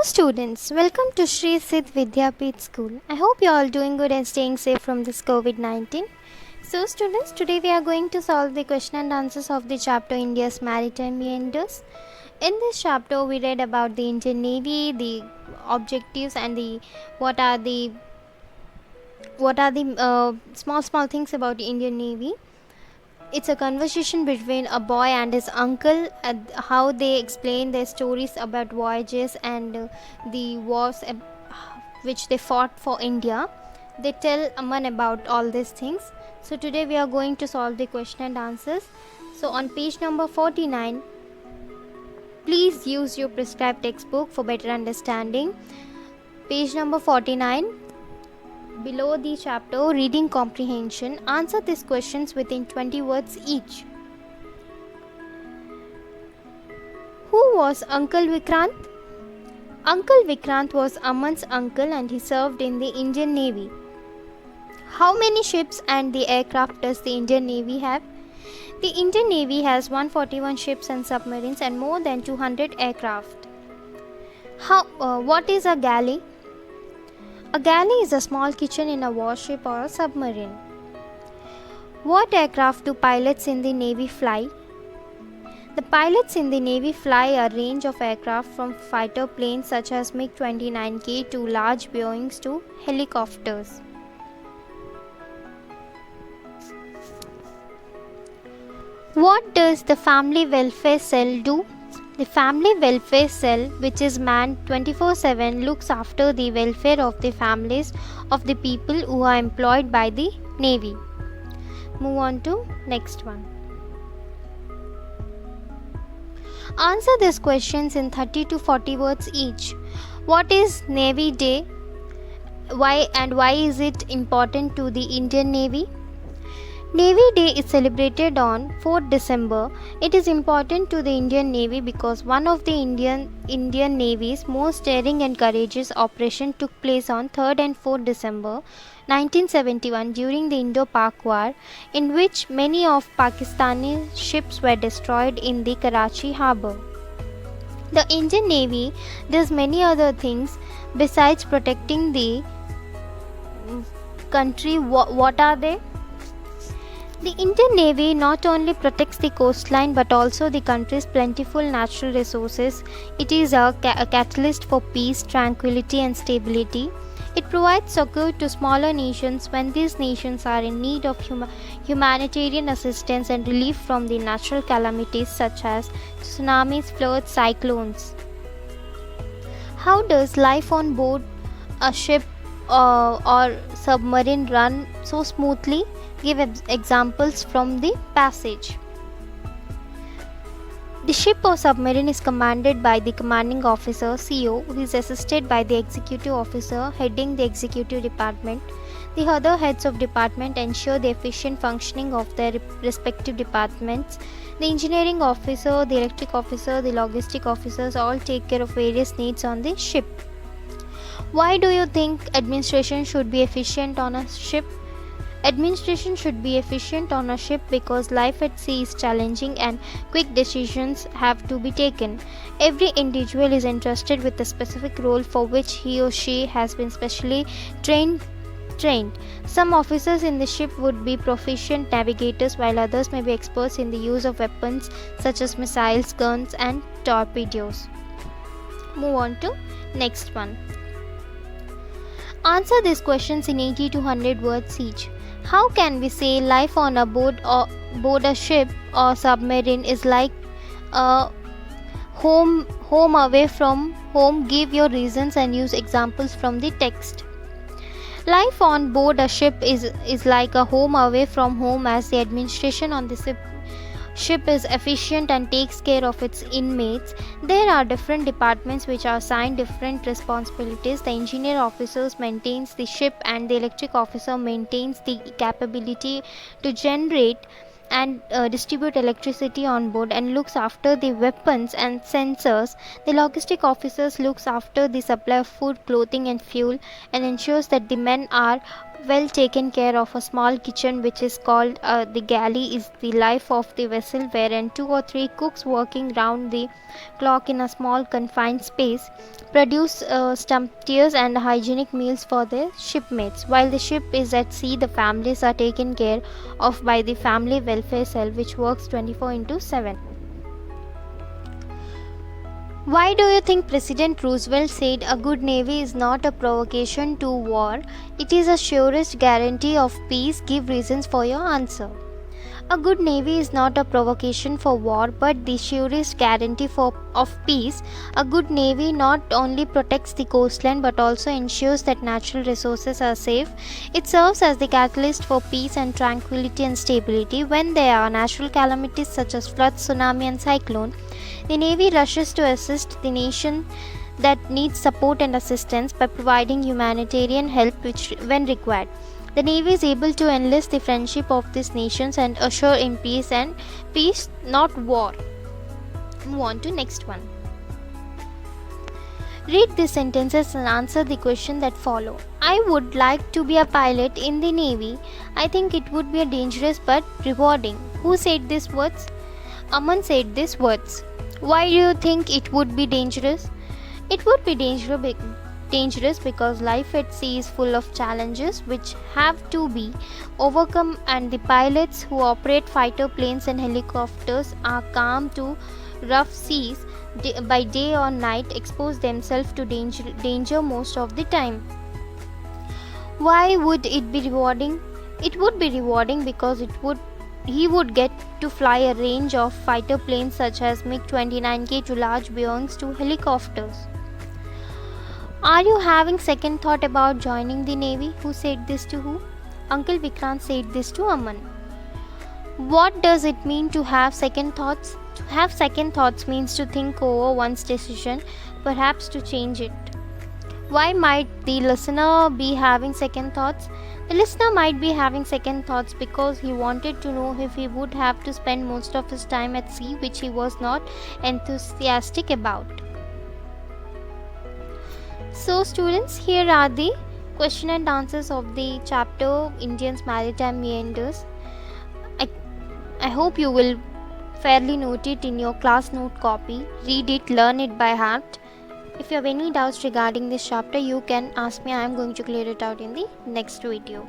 Students, welcome to Shri Siddh Vidyapeeth School. I hope you are all doing good and staying safe from this COVID-19. So, students, today we are going to solve the question and answers of the chapter India's Maritime Meanders. In this chapter, we read about the Indian Navy, the objectives, and the what are the small things about the Indian Navy. It's a conversation between a boy and his uncle, how they explain their stories about voyages and the wars which they fought for India. They tell Aman about all these things. So today we are going to solve the question and answers. So on page number 49, please use your prescribed textbook for better understanding. Page number 49. Below the chapter Reading Comprehension, answer these questions within 20 words each. Who was Uncle Vikrant? Uncle Vikrant was Aman's uncle and he served in the Indian Navy. How many ships and the aircraft does the Indian Navy have? The Indian Navy has 141 ships and submarines and more than 200 aircraft. What is a galley? A galley is a small kitchen in a warship or a submarine. What aircraft do pilots in the Navy fly? The pilots in the Navy fly a range of aircraft from fighter planes such as MiG-29K to large Boeings to helicopters. What does the Family Welfare Cell do? The Family Welfare Cell, which is manned 24/7, looks after the welfare of the families of the people who are employed by the Navy. Move on to next one. Answer these questions in 30 to 40 words each. What is Navy Day? Why is it important to the Indian Navy? Navy Day is celebrated on 4th December. It is important to the Indian Navy because one of the Indian Navy's most daring and courageous operations took place on 3rd and 4th December 1971 during the Indo-Pak War, in which many of Pakistani ships were destroyed in the Karachi harbour. The Indian Navy does many other things besides protecting the country. What are they? The Indian Navy not only protects the coastline but also the country's plentiful natural resources. It is a catalyst for peace, tranquility and stability. It provides succor to smaller nations when these nations are in need of humanitarian assistance and relief from the natural calamities such as tsunamis, floods, cyclones. How does life on board a ship or submarine run so smoothly? Give examples from the passage. The ship or submarine is commanded by the commanding officer (CO), who is assisted by the executive officer heading the executive department. The other heads of department ensure the efficient functioning of their respective departments. The engineering officer, the electric officer, the logistic officers all take care of various needs on the ship. Why do you think administration should be efficient on a ship? Administration should be efficient on a ship because life at sea is challenging and quick decisions have to be taken. Every individual is entrusted with a specific role for which he or she has been specially trained. Some officers in the ship would be proficient navigators while others may be experts in the use of weapons such as missiles, guns and torpedoes. Move on to next one. Answer these questions in 80 to 100 words each. How can we say life on a board a ship or submarine is like a home away from home? Give your reasons and use examples from the text. Life on board a ship is like a home away from home, as the administration on the ship is efficient and takes care of its inmates. There are different departments which are assigned different responsibilities. The engineer officers maintains the ship and the electric officer maintains the capability to generate and distribute electricity on board and looks after the weapons and sensors. The logistic officers looks after the supply of food, clothing and fuel and ensures that the men are well taken care of. A small kitchen, which is called the galley, is the life of the vessel, wherein 2 or 3 cooks working round the clock in a small confined space produce sumptuous and hygienic meals for their shipmates. While the ship is at sea, the families are taken care of by the family welfare cell, which works 24 into 7. Why do you think President Roosevelt said a good navy is not a provocation to war? It is a surest guarantee of peace. Give reasons for your answer. A good navy is not a provocation for war but the surest guarantee of peace. A good navy not only protects the coastline but also ensures that natural resources are safe. It serves as the catalyst for peace and tranquility and stability. When there are natural calamities such as floods, tsunami and cyclone, the navy rushes to assist the nation that needs support and assistance by providing humanitarian help when required. The navy is able to enlist the friendship of these nations and assure in peace, not war. Move on to next one. Read these sentences and answer the question that follow. I would like to be a pilot in the navy. I think it would be dangerous but rewarding. Who said these words? Aman said these words. Why do you think it would be dangerous? It would be dangerous because life at sea is full of challenges which have to be overcome, and the pilots who operate fighter planes and helicopters are calm to rough seas by day or night, expose themselves to danger most of the time. Why would it be rewarding? It would be rewarding because he would get to fly a range of fighter planes such as MiG-29K to large Boeings to helicopters. Are you having second thought about joining the navy? Who said this to who? Uncle Vikrant said this to Aman. What does it mean to have second thoughts? To have second thoughts means to think over one's decision, perhaps to change it. Why might the listener be having second thoughts? The listener might be having second thoughts because he wanted to know if he would have to spend most of his time at sea, which he was not enthusiastic about. So students, here are the question and answers of the chapter Indians Maritime Meanders. I hope you will fairly note it in your class note copy. Read it, learn it by heart. If you have any doubts regarding this chapter, you can ask me. I am going to clear it out in the next video.